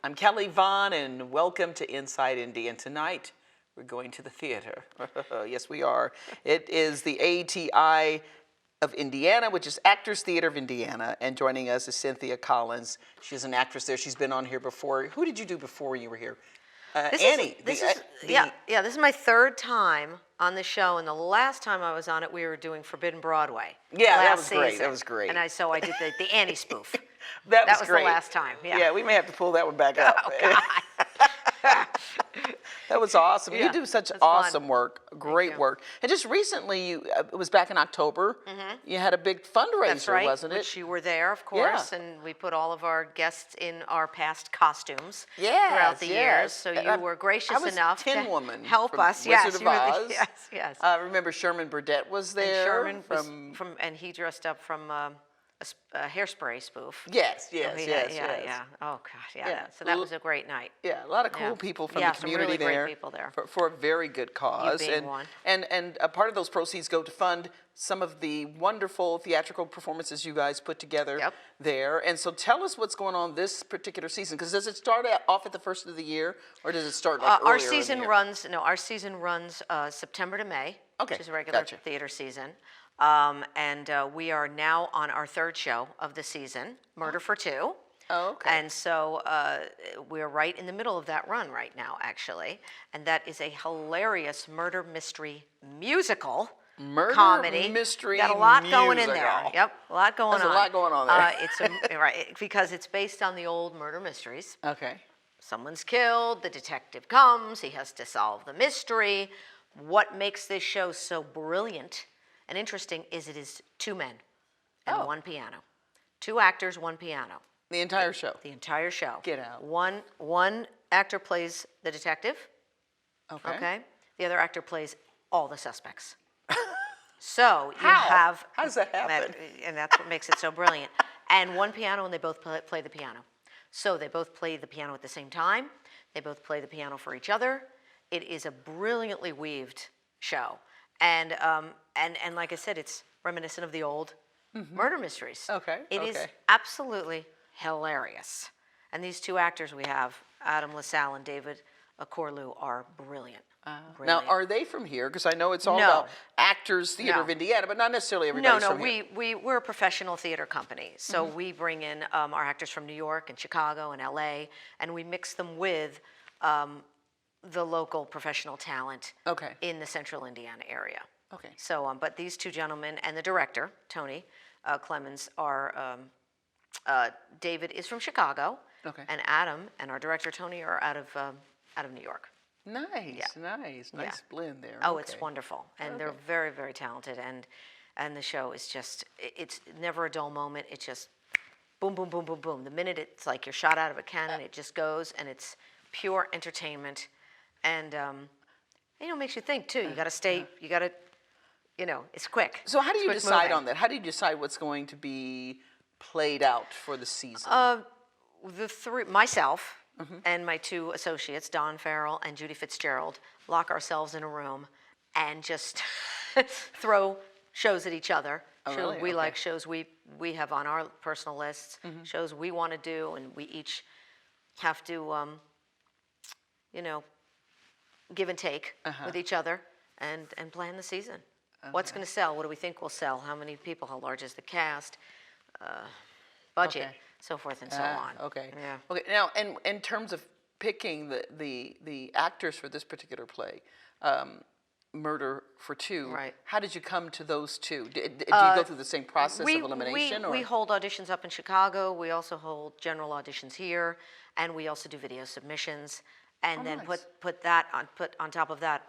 I'm Kelly Vaughn, and welcome to Inside Indy. And tonight, we're going to the theater. Yes, we are. It is the ATI of Indiana, which is Actors Theater of Indiana. And joining us is Cynthia Collins. She's an actress there. She's been on here before. Who did you do before you were here? Annie. This is my third time on the show, and the last time I was on it, we were doing Forbidden Broadway. Yeah, that was great. That was great. And I did the Annie spoof. That was great. The last time. Yeah. Yeah, we may have to pull that one back up. Oh, God. That was awesome. Yeah, you do such awesome work, great work. And just recently, it was back in October, you had a big fundraiser, That's right, wasn't it? which you were there, of course, and we put all of our guests in our past costumes throughout the years. So you were gracious enough Tin to Woman help us. Wizard of Oz. Yes. I remember Sherman Burdette was there. And Sherman and he dressed up from a Hairspray spoof. Yes. Yeah. Oh, gosh, yeah. So that was a great night. Yeah, a lot of cool people from the community some really there. Great people there. For a very good cause. You being one. And a part of those proceeds go to fund some of the wonderful theatrical performances you guys put together there. And so tell us what's going on this particular season, because does it start off at the first of the year, or does it start like earlier our season in the year? Our season runs September to May, which is a regular theater season. We are now on our third show of the season, Murder for Two. Oh, okay. And so we're right in the middle of that run right now, actually. And that is a hilarious murder mystery musical comedy. Mystery Got a lot musical. going in there. Yep, a lot going on. There's a lot going on there. Right, because it's based on the old murder mysteries. Okay. Someone's killed, the detective comes, he has to solve the mystery. What makes this show so brilliant and interesting is it is two men and one piano. Two actors, one piano. The entire show? The entire show. Get out. One actor plays the detective. Okay. The other actor plays all the suspects. So you have... How does that happen? And that's what makes it so brilliant. And one piano, and they both play the piano. So they both play the piano at the same time. They both play the piano for each other. It is a brilliantly weaved show. And like I said, it's reminiscent of the old murder mysteries. Okay. It is absolutely hilarious. And these two actors we have, Adam LaSalle and David Corlew, are brilliant. Now, are they from here? Because I know it's all about Actors Theater of Indiana, but not necessarily everybody's from here. We're a professional theater company. So we bring in our actors from New York and Chicago and LA, and we mix them with the local professional talent in the central Indiana area. Okay. So, but these two gentlemen and the director, Tony Clemens, are, David is from Chicago, and Adam and our director, Tony, are out of New York. Nice blend there. Oh, it's wonderful, and they're very, very talented, and the show is just, it's never a dull moment. It's just boom, boom, boom, boom, boom. The minute it's like you're shot out of a cannon, it just goes, and it's pure entertainment, and it makes you think too. You got to stay. You got to, it's quick. So how do you decide on that? How do you decide what's going to be played out for the season? Myself and my two associates, Don Farrell and Judy Fitzgerald, lock ourselves in a room and just throw shows at each other. We like shows we have on our personal lists, shows we want to do, and we each have to, give and take with each other and plan the season. What's going to sell? What do we think will sell? How many people? How large is the cast? Budget, so forth and so on. Okay. Yeah. Okay. Now, in terms of picking the actors for this particular play, Murder for Two. Right. How did you come to those two? Did you go through the same process of elimination? We hold auditions up in Chicago. We also hold general auditions here, and we also do video submissions. And then put on top of that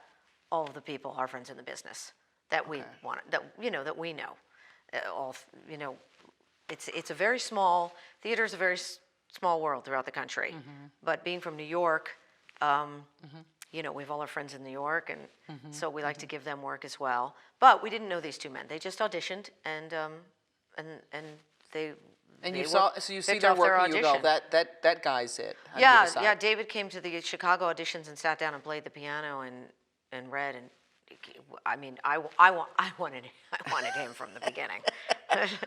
all of the people, our friends in the business that we want, that we know. It's a very small theater's a very small world throughout the country. But being from New York, we have all our friends in New York, and so we like to give them work as well. But we didn't know these two men. They just auditioned, and they. And you see their work, and you go, that guy's it. Yeah. David came to the Chicago auditions and sat down and played the piano and read, and I mean, I wanted him from the beginning.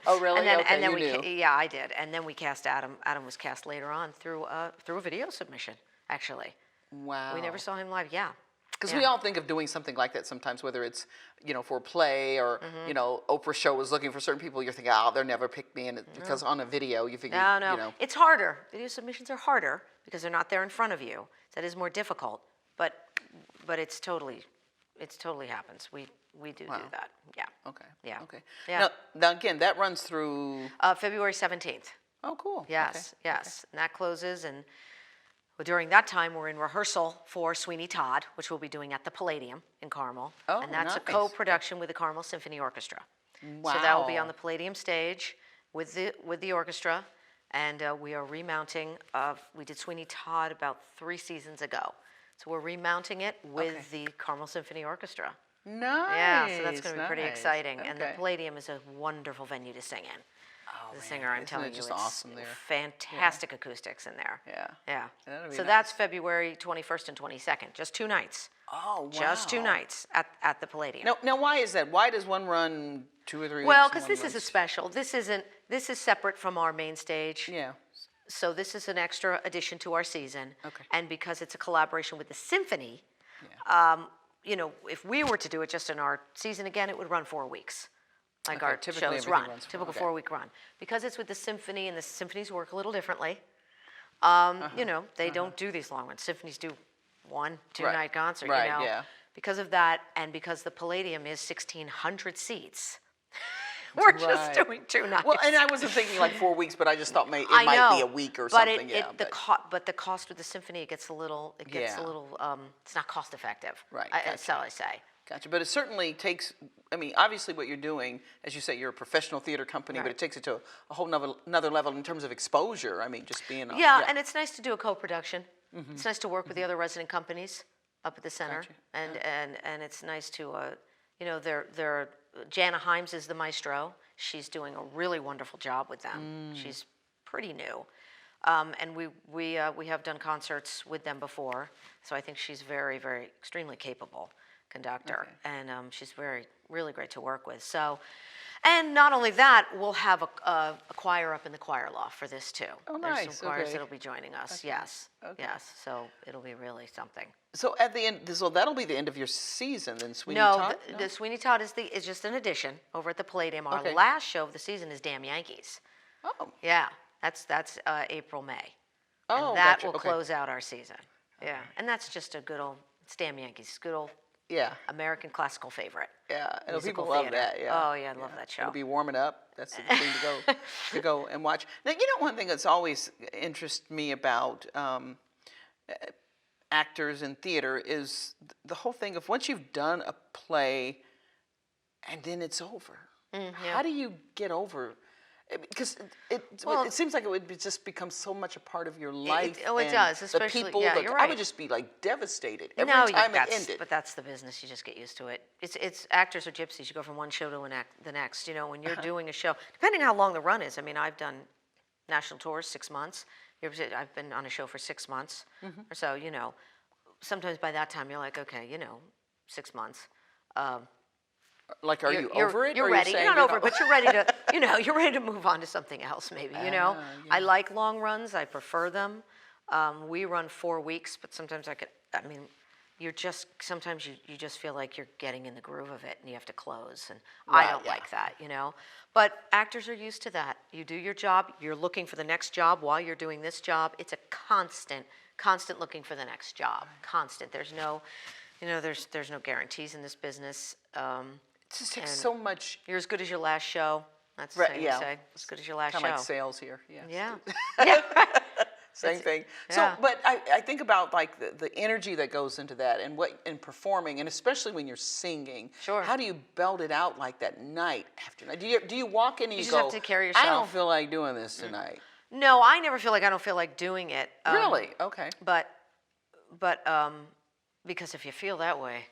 Oh, really? And then, Okay, and then you we knew. yeah, I did. And then we cast Adam. Adam was cast later on through a video submission. Actually, Wow. we never saw him live. Yeah, Because yeah. we all think of doing something like that sometimes, whether it's, for a play or, Oprah show was looking for certain people, you're thinking, oh, they'll never pick me. And because on a video, you figure, No, it's harder. Video submissions are harder because they're not there in front of you. That is more difficult. But it's totally happens. We do that. Yeah. Okay. Yeah. Okay. Yeah. Now again, that runs through. February 17th. Oh, cool. Yes, yes. And that closes, and during that time, we're in rehearsal for Sweeney Todd, which we'll be doing at the Palladium in Carmel. Oh, and that's a nice. co-production with the Carmel Symphony Orchestra. Wow. So that will be on the Palladium stage with the orchestra, and we are remounting. We did Sweeney Todd about 3 seasons ago, so we're remounting it with the Carmel Symphony Orchestra. Nice. Yeah, so that's going to be pretty nice. exciting. And the Okay. Palladium is a wonderful venue to sing in. Oh, The man, singer, I'm isn't telling it you, just it's awesome there. fantastic acoustics in there. Yeah. Yeah. That'll be So nice. that's February 21st and 22nd, just 2 nights. Oh, wow. Just 2 nights at the Palladium. Now, why is that? Why does one run 2 or 3 weeks? Well, and because one this is a runs- special. This is separate from our main stage. Yeah. So this is an extra addition to our season. Okay. And because it's a collaboration with the symphony, if we were to do it just in our season again, it would run 4 weeks. Like Okay, our typically shows everything run. runs 4, Typical okay. 4-week run. Because it's with the symphony, and the symphonies work a little differently. They don't do these long ones. Symphonies do 1, 2-night concert. Right, yeah. Because of that, and because the Palladium is 1,600 seats, we're just Right. doing 2 nights. Well, and I wasn't thinking like 4 weeks, but I just thought it I might know, be a week or but something. But the cost with the symphony, it gets a little. It's not cost effective. Right, That's all I say. Gotcha. But it certainly takes, obviously what you're doing, as you say, you're a professional theater company, but Right. it takes it to a whole another level in terms of exposure. Just being a... Yeah, and it's nice to do a co-production. It's nice to work with the other resident companies up at the center, Gotcha. and it's nice to, Jana Himes is the maestro. She's doing a really wonderful job with them. She's pretty new, and we have done concerts with them before, so I think she's very, very extremely capable conductor, and she's really great to work with. So. And not only that, we'll have a choir up in the choir loft for this too. Oh, There's nice. some choirs Okay. that'll be joining us. Yes. Okay. Yes. So it'll be really something. So at the end, so that'll be the end of your season then, Sweeney No, Todd? the Sweeney Todd is just an addition over at the Palladium. Our Okay. last show of the season is Damn Yankees. Oh. Yeah, that's April, May. Oh, And that gotcha. will Okay. close out our season. Yeah, and that's just a good old, it's Damn Yankees, good old Yeah. American classical favorite. Yeah. And Musical people love theater. that. Yeah. Oh, yeah, I love that show. It'll be warming up. That's the thing to go and watch. Now, one thing that's always interested me about actors in theater is the whole thing of once you've done a play and then it's over. How do you get over? Because it seems like it would just become so much a part of your life. it and does, the especially- people. yeah, you're I right. would just be like devastated every No, time it ended. but that's the business. You just get used to it. It's actors are gypsies. You go from one show to the next. When you're doing a show, depending how long the run is. I've done national tours 6 months. I've been on a show for 6 months or so. Sometimes by that time you're like, okay, 6 months. Like, are you You're- over it? You're or ready. Are you You're saying not over it, but you're ready to, you're ready to move on to something else. Maybe. I like long runs. I prefer them. We run 4 weeks, but sometimes sometimes you just feel like you're getting in the groove of it and you have to close, and I Right, don't yeah. like that. But actors are used to that. You do your job. You're looking for the next job while you're doing this job. It's a constant looking for the next job. Constant. There's no, there's no guarantees in this business. It just takes and so much. You're as good as your last show. That's the Right, saying yeah. they say. As good as your last Kind show. of like sales here. Yeah. Yeah. Same thing. yeah. So, but I think about like the energy that goes into that and in performing, and especially when you're singing. Sure. How do you belt it out like that night after night? Do you walk in and you just go, have to carry I don't yourself. feel like doing this tonight. No, I never feel like I don't feel like doing it. Really? Okay. But because if you feel that way,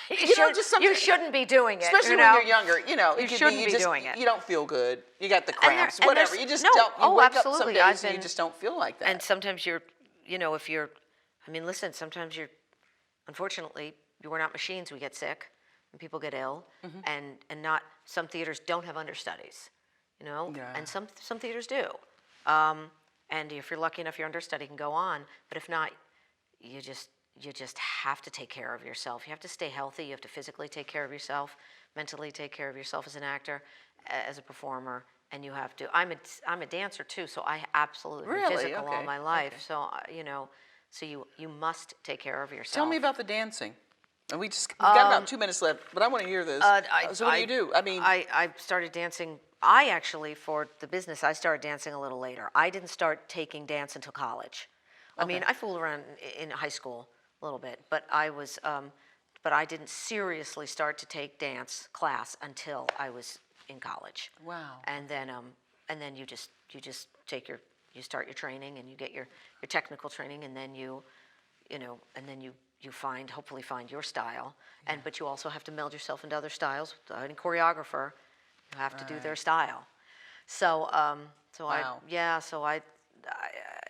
just something- you shouldn't be doing it. Especially when you're younger, it could shouldn't you be just, doing it. You don't feel good. You got the there- cramps, and whatever. there's- You just no, don't. You oh, wake up some absolutely. days I've and you been- just don't feel like that. And sometimes if you're, listen, sometimes you're, unfortunately, we're not machines. We get sick, and people get ill, Mm-hmm. and not some theaters don't have understudies, you know, Yeah. and some theaters do. And if you're lucky enough, your understudy can go on, but if not, you just have to take care of yourself. You have to stay healthy. You have to physically take care of yourself, mentally take care of yourself as an actor, as a performer, and you have to. I'm a dancer too, so I absolutely been Really? physical all Okay, my life. okay. So you know, so you must take care of yourself. Tell me about the dancing. And we've got about 2 minutes left, but I want to hear this. So what do you do? I mean, I started dancing. I actually, for the business, I started dancing a little later. I didn't start taking dance until college. I mean, I fooled around in high school a little bit, but but I didn't seriously start to take dance class until I was in college. Wow. And then you just take you start your training, and you get your technical training, and then you hopefully find your style. And but you also have to meld yourself into other styles. Any choreographer, you have to do their style. So Wow.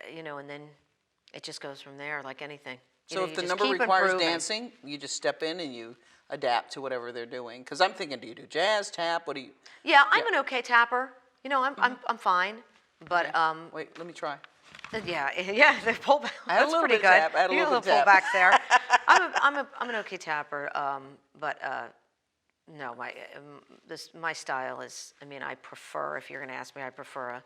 and then it just goes from there, like anything. so if You the just number keep requires improving. dancing, you just step in and you adapt to whatever they're doing. Because I'm thinking, do you do jazz, tap? What do you? Yeah, I'm an okay tapper. You know, I'm fine. But Wait, let me try. yeah, the pullback. I had a That's little pretty bit good. of tap. I had a You little got bit of pullback tap. there. I'm an okay tapper. But no, my style is. I mean, I prefer. If you're going to ask me, I prefer a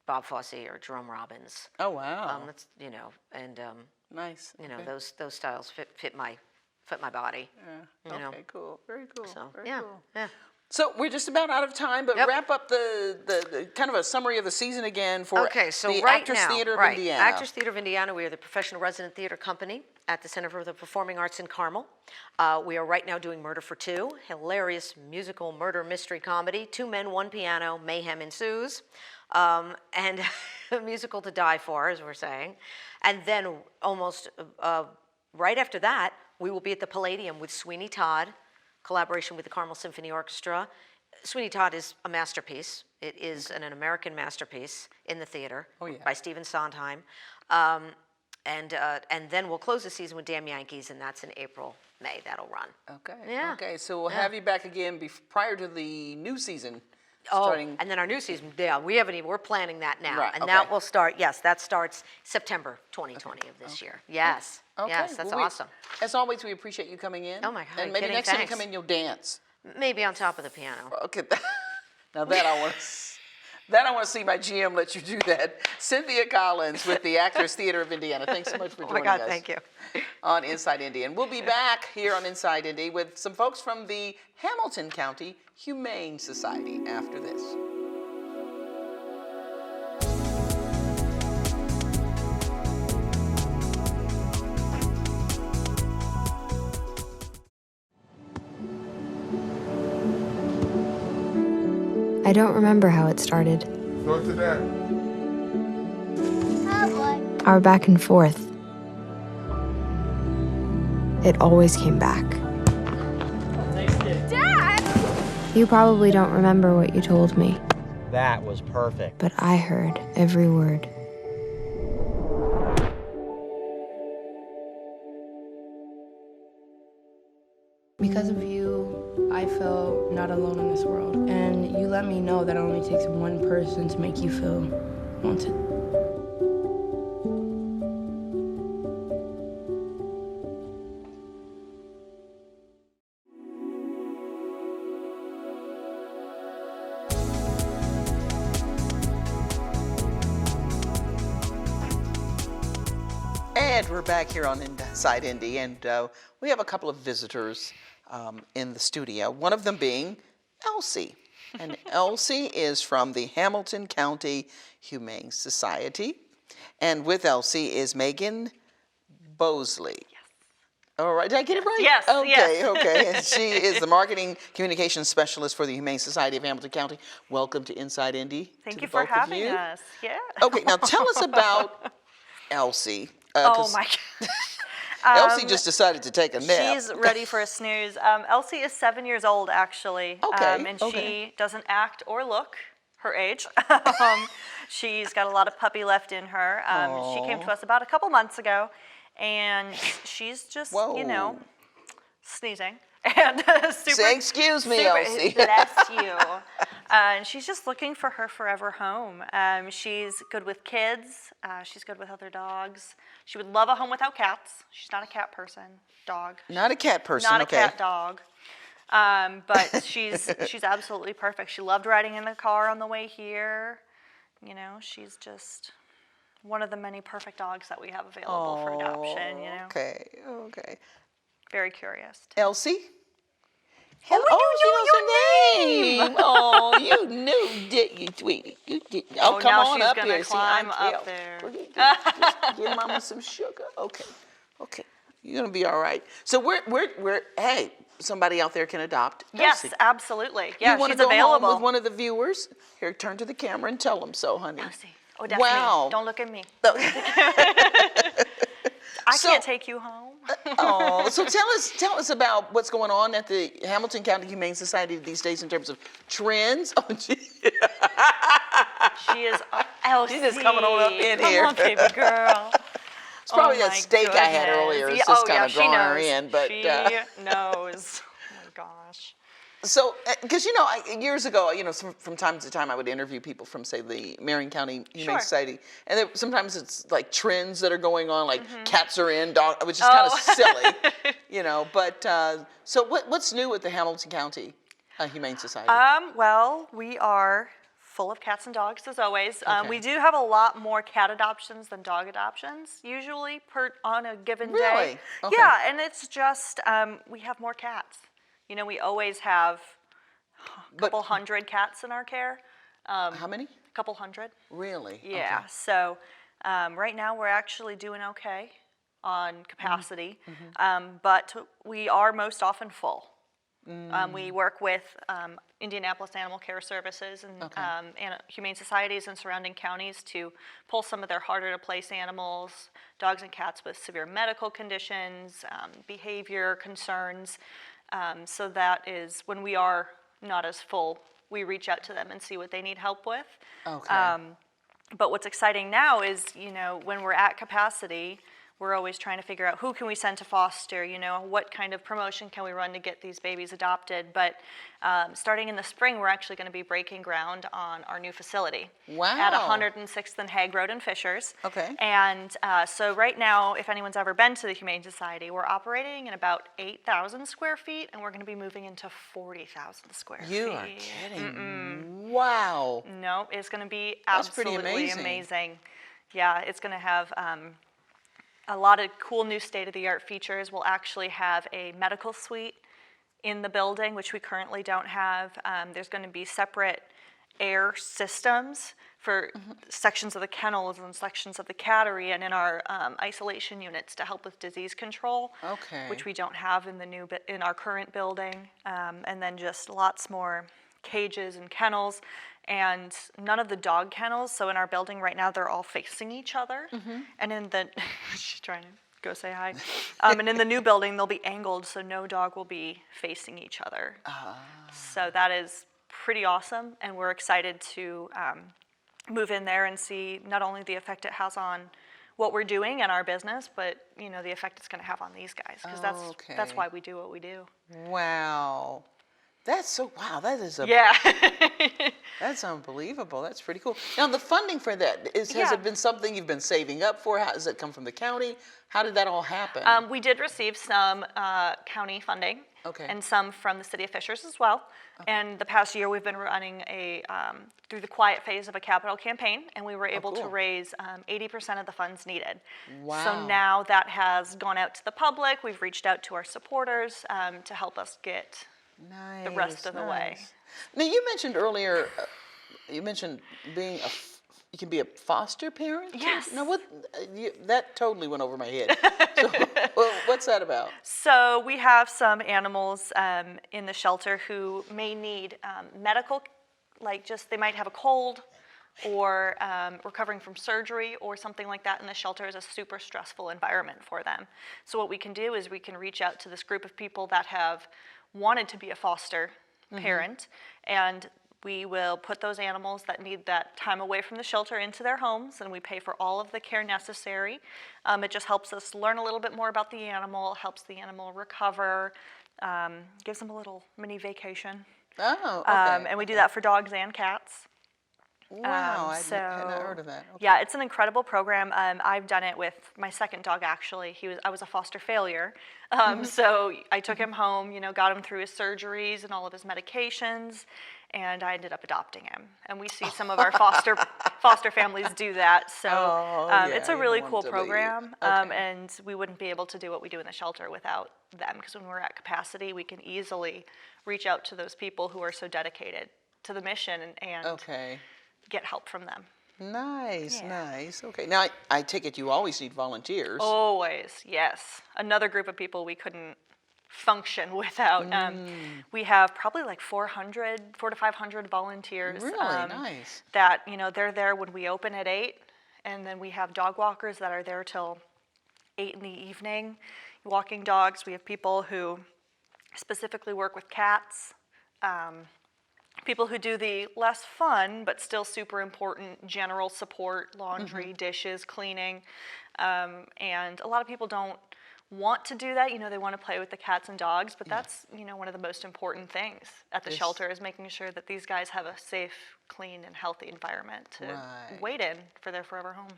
Bob Fosse or Jerome Robbins. Oh wow. That's Nice. Okay. those styles fit my body. Yeah. you know. Okay. Cool. Very cool. So Very yeah, cool. yeah. So we're just about out of time, but Yep. wrap up the kind of a summary of the season again for Okay, so the right Actors now, Theater of right, Indiana. Actors Theater of Indiana, we are the professional resident theater company at the Center for the Performing Arts in Carmel. We are right now doing Murder for Two, hilarious musical murder mystery comedy. 2 men, 1 piano, mayhem ensues, and a musical to die for, as we're saying. And then almost right after that, we will be at the Palladium with Sweeney Todd, collaboration with the Carmel Symphony Orchestra. Sweeney Todd is a masterpiece. It is an American masterpiece in the theater by Stephen Sondheim. And then we'll close the season with Damn Yankees, and that's in April, May. That'll run. Okay. Yeah. Okay. So we'll have you back again prior to the new season Oh, starting. and then our new season, we're planning that now. Right, And okay. that will start, that starts September 2020 of this year. Yes. Okay. Yes, that's well, awesome. As always, we appreciate you coming in. Oh, my God, And maybe kidding, next time you thanks. come in, you'll dance. Maybe on top of the piano. Okay. Now that I want to. That I want to see my GM let you do that. Cynthia Collins with the Actors Theater of Indiana. Thanks so much for Oh joining my God, us. thank you. On Inside Indy. And we'll be back here on Inside Indy with some folks from the Hamilton County Humane Society after this. I don't remember how it started. Go to that. Our back and forth. It always came back. Dad! You probably don't remember what you told me, That was perfect. but I heard every word. Because of you, I feel not alone in this world. And you let me know that it only takes one person to make you feel wanted. And we're back here on Inside Indy, and we have a couple of visitors in the studio, one of them being Elsie. And Elsie is from the Hamilton County Humane Society. And with Elsie is Megan Bosley. Yes. All right, did I get it right? Yes, Okay, yes. okay. And she is the Marketing Communications Specialist for the Humane Society of Hamilton County. Welcome to Inside Indy. Thank to you the for both of having you. us. Yeah. Okay, now tell us about Elsie. Oh 'Cause my Elsie just decided to take a nap. She's ready for a snooze. Elsie is 7 years old, actually. Okay, And okay. she doesn't act or look her age. She's got a lot of puppy left in her. She came to us about a couple months ago, and she's just, Whoa. you know, sneezing and super. Say excuse me, super, Elsie. Bless you. And she's just looking for her forever home. She's good with kids. She's good with other dogs. She would love a home without cats. She's not a cat person. Dog. Not a cat person, Not okay. a cat dog. But she's absolutely perfect. She loved riding in the car on the way here. You know, she's just one of the many perfect dogs that we have available for adoption, you know. Okay. Very curious. Elsie? Oh, you knew your name! Oh, you knew, did you, sweetie? You did. Oh, come now on she's up gonna here. climb See, up there. Just give Mama some sugar. Okay. You're gonna be all right. So hey, somebody out there can adopt Yes, Elsie. absolutely. Yeah, you want to she's go available. home with one of the viewers? Here, turn to the camera and tell them so, honey. Elsie. Oh, that's Wow. me. Don't look at me. So- I So- can't take you home. Oh, so tell us about what's going on at the Hamilton County Humane Society these days in terms of trends. Oh, gee. She is Elsie. She's just coming on up in here. Come on, baby girl. It's probably Oh that my steak I had goodness. earlier. It's Yeah, just oh, kind yeah, of she drawing her knows. in. But She knows. Oh my gosh. so, because years ago, from time to time, I would interview people from, say, the Marion County Humane Sure. Society, and sometimes it's like trends that are going on, like cats are in, dog, which is kind of Oh. silly, But so, what's new with the Hamilton County Humane Society? Well, we are full of cats and dogs as always. Okay. We do have a lot more cat adoptions than dog adoptions, usually on a given Really? day. Okay. Yeah, and it's just we have more cats. You know, we always have a couple hundred cats in our care. How many? A couple hundred. Really? Yeah. Okay. So right now we're actually doing okay on capacity, but we are most often full. We work with Indianapolis Animal Care Services and humane societies in surrounding counties to pull some of their harder to place animals, dogs and cats with severe medical conditions, behavior concerns. So that is when we are not as full, we reach out to them and see what they need help with. Okay. But what's exciting now is, when we're at capacity, we're always trying to figure out who can we send to foster, what kind of promotion can we run to get these babies adopted. But starting in the spring, we're actually going to be breaking ground on our new facility. Wow. At 106th and Hague Road in Fishers. Okay. And so right now, if anyone's ever been to the Humane Society, we're operating in about 8,000 square feet, and we're going to be moving into 40,000 square feet. You are kidding. Wow. No, it's going to be That's pretty absolutely amazing. amazing. Yeah, it's going to have a lot of cool new state-of-the-art features. We'll actually have a medical suite in the building, which we currently don't have. There's going to be separate air systems for sections of the kennels and sections of the cattery and in our isolation units to help with disease control, Okay. which we don't have in our current building. And then just lots more cages and kennels. And none of the dog kennels, so in our building right now, they're all facing each other. And in the, she's trying to go say hi. And in the new building, they'll be angled, so no dog will be facing each other. So that is pretty awesome, and we're excited to move in there and see not only the effect it has on what we're doing in our business, but the effect it's going to have on these guys, because that's why we do what we do. Wow. Wow, that is Yeah. that's unbelievable. That's pretty cool. Now, the funding for that, has Yeah. it been something you've been saving up for? Does it come from the county? How did that all happen? We did receive some county funding, Okay. and some from the city of Fishers as well. And the past year, we've been running through the quiet phase of a capital campaign, and we were able to cool. raise 80% of the funds needed. Wow. So now that has gone out to the public. We've reached out to our supporters to help us get Nice, the rest of the way. Now, you mentioned earlier, being you can be a foster parent? Yes. Now, that totally went over my head. So, what's that about? So we have some animals in the shelter who may need medical, they might have a cold or recovering from surgery or something like that, and the shelter is a super stressful environment for them. So what we can do is we can reach out to this group of people that have wanted to be a foster parent and We will put those animals that need that time away from the shelter into their homes, and we pay for all of the care necessary. It just helps us learn a little bit more about the animal, helps the animal recover, gives them a little mini vacation. Oh, okay. And we do that for dogs and cats. Wow, I had not heard of that. Okay. Yeah, it's an incredible program. I've done it with my second dog, actually. I was a foster failure. So I took him home, got him through his surgeries and all of his medications, and I ended up adopting him. And we see some of our foster families do that. So it's a really cool program, and we wouldn't be able to do what we do in the shelter without them, because when we're at capacity, we can easily reach out to those people who are so dedicated to the mission and get help from them. Nice, nice. Okay, now I take it you always need volunteers. Always, yes. Another group of people we couldn't function without. We have probably like 400 to 500 volunteers. Really nice. That, they're there when we open at 8, and then we have dog walkers that are there till 8 in the evening, walking dogs. We have people who specifically work with cats. People who do the less fun but still super important general support, laundry, dishes, cleaning. And a lot of people don't want to do that. They want to play with the cats and dogs, but that's, one of the most important things at the shelter is making sure that these guys have a safe, clean, and healthy environment to wait in for their forever home.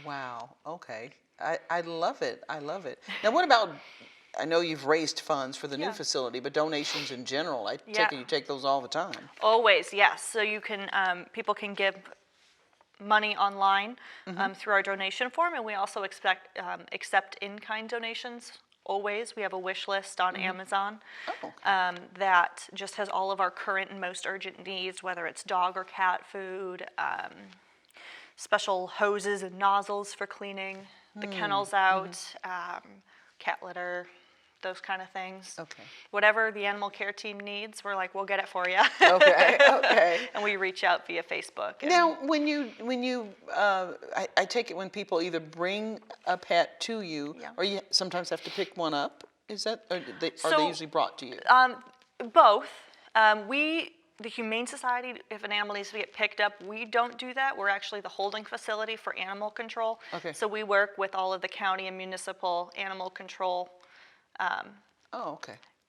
Wow, okay. I love it. I love it. Now, what about, I know you've raised funds for the new facility, but donations in general, I take it you take those all the time. Always, yes. So you can, people can give money online through our donation form, and we also accept in-kind donations. Always, we have a wish list on Amazon that just has all of our current and most urgent needs, whether it's dog or cat food, special hoses and nozzles for cleaning the kennels out, cat litter, those kind of things. Okay. Whatever the animal care team needs, we're like, we'll get it for you. Okay. And we reach out via Facebook. Now, when you I take it when people either bring a pet to you, or you sometimes have to pick one up. Is that, or are they usually brought to you? Both. The Humane Society, if an animal needs to get picked up, we don't do that. We're actually the holding facility for animal control. Okay. So we work with all of the county and municipal animal control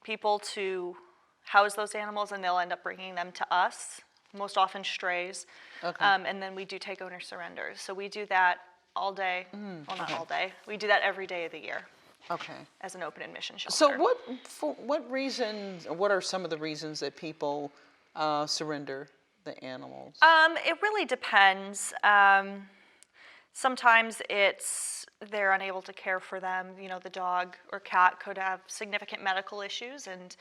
people to house those animals, and they'll end up bringing them to us, most often strays. Okay. And then we do take owner surrenders. So we do that all day. Well, not all day. We do that every day of the year. Okay. As an open admission shelter. So what reasons, or what are some of the reasons that people surrender the animals? It really depends. Sometimes they're unable to care for them. The dog or cat could have significant medical issues, and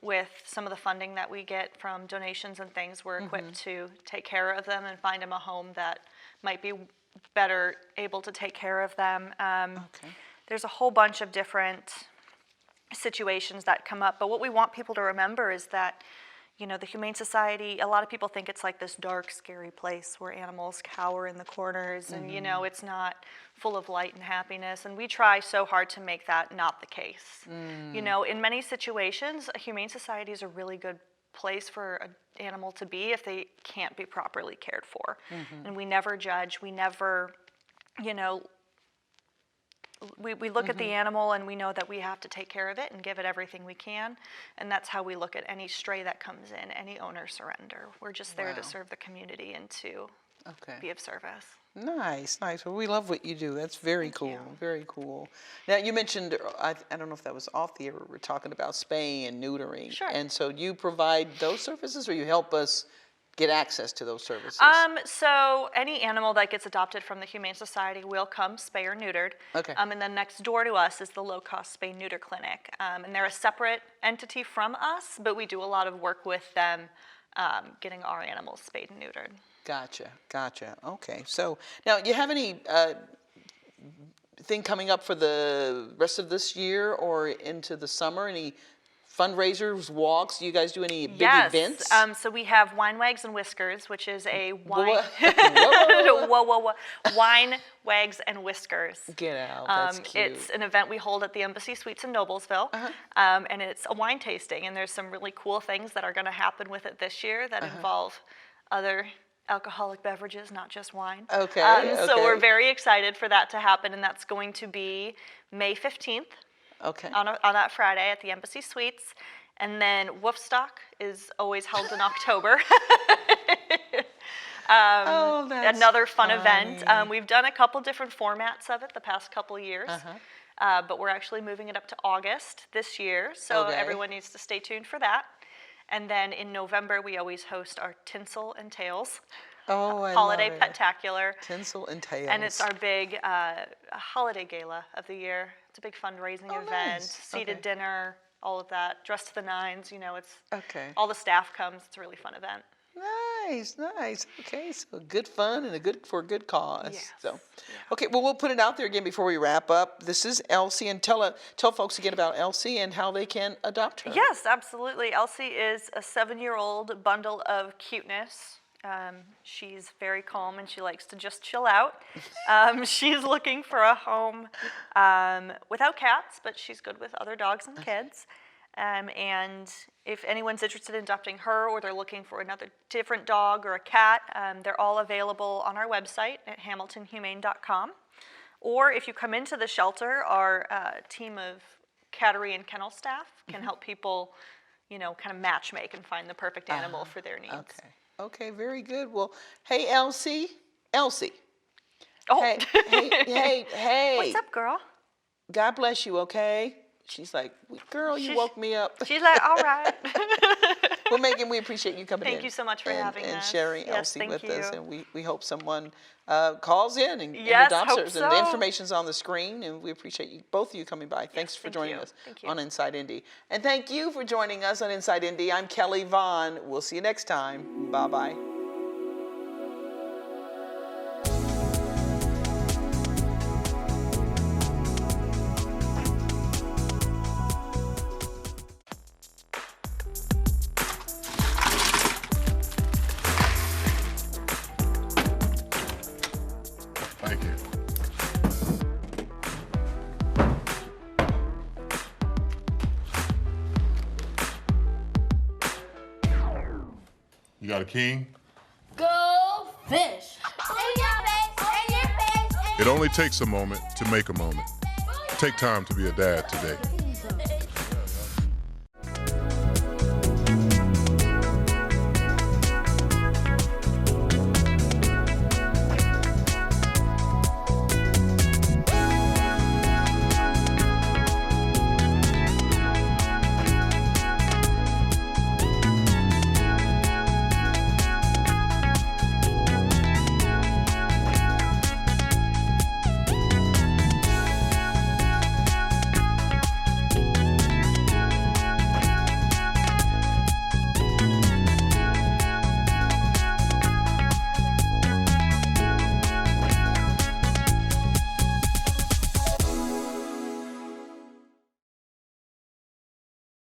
with some of the funding that we get from donations and things, we're equipped to take care of them and find them a home that might be better able to take care of them. There's a whole bunch of different situations that come up, but what we want people to remember is that the Humane Society, a lot of people think it's like this dark, scary place where animals cower in the corners, and it's not full of light and happiness, and we try so hard to make that not the case. In many situations, a Humane Society is a really good place for an animal to be if they can't be properly cared for. And we never judge, we never, we look at the animal, and we know that we have to take care of it and give it everything we can, and that's how we look at any stray that comes in, any owner surrender. We're just there to serve the community and to be of service. Nice. Well, we love what you do. That's very cool. Very cool. Now, you mentioned, I don't know if that was off the air, we were talking about spaying and neutering. Sure. And so you provide those services, or you help us get access to those services? So any animal that gets adopted from the Humane Society will come spay or neutered. Okay. And then next door to us is the low-cost spay-neuter clinic. And they're a separate entity from us, but we do a lot of work with them getting our animals spayed and neutered. Gotcha. Okay. So now, you have any thing coming up for the rest of this year or into the summer? Any fundraisers, walks? Do you guys do any big Yes. events? So we have Wine Wags and Whiskers, which is a wine. Whoa. Wine Wags and Whiskers. Get out. That's cute. It's an event we hold at the Embassy Suites in Noblesville, and it's a wine tasting. And there's some really cool things that are going to happen with it this year that involve other alcoholic beverages, not just wine. Okay. So we're very excited for that to happen, and that's going to be May 15th. Okay. On that Friday at the Embassy Suites. And then Woofstock is always held in October. That's Another fun funny. event. We've done a couple different formats of it the past couple years, but we're actually moving it up to August this year, so everyone needs to stay tuned for that. And then in November, we always host our Tinsel and Tails holiday love it. petacular. Tinsel and Tails. And it's our big holiday gala of the year. It's a big fundraising event, nice. seated dinner, all of that, dressed to the nines. You know, it's Okay. all the staff comes. It's a really fun event. Nice. Okay, so good fun and for a good cause. Yes. So, okay, well, we'll put it out there again before we wrap up. This is Elsie, and tell folks again about Elsie and how they can adopt her. Yes, absolutely. Elsie is a 7-year-old bundle of cuteness. She's very calm and she likes to just chill out. She's looking for a home without cats, but she's good with other dogs and kids. And if anyone's interested in adopting her or they're looking for another different dog or a cat, they're all available on our website at hamiltonhumane.com. Or if you come into the shelter, our team of cattery and kennel staff can help people, kind of matchmake and find the perfect animal for their needs. Okay, very good. Well, hey, Elsie. Oh, Hey. What's up, girl? God bless you, okay? She's like, girl, you woke me up. She's like, all right. Well, Megan, we appreciate you coming in. Thank you so much for having and us. sharing Yes, Elsie thank with us. you. And we hope someone calls in and Yes, adopts hope her. And the so. information's on the screen, and we appreciate you, both of you coming by. Thanks for thank joining you. us Thank you. on Inside Indy. And thank you for joining us on Inside Indy. I'm Kelly Vaughn. We'll see you next time. Bye-bye. Thank you. You got a king? Go fish. In your face, in your face, in It only takes a moment to make a moment. Take time to be a dad today.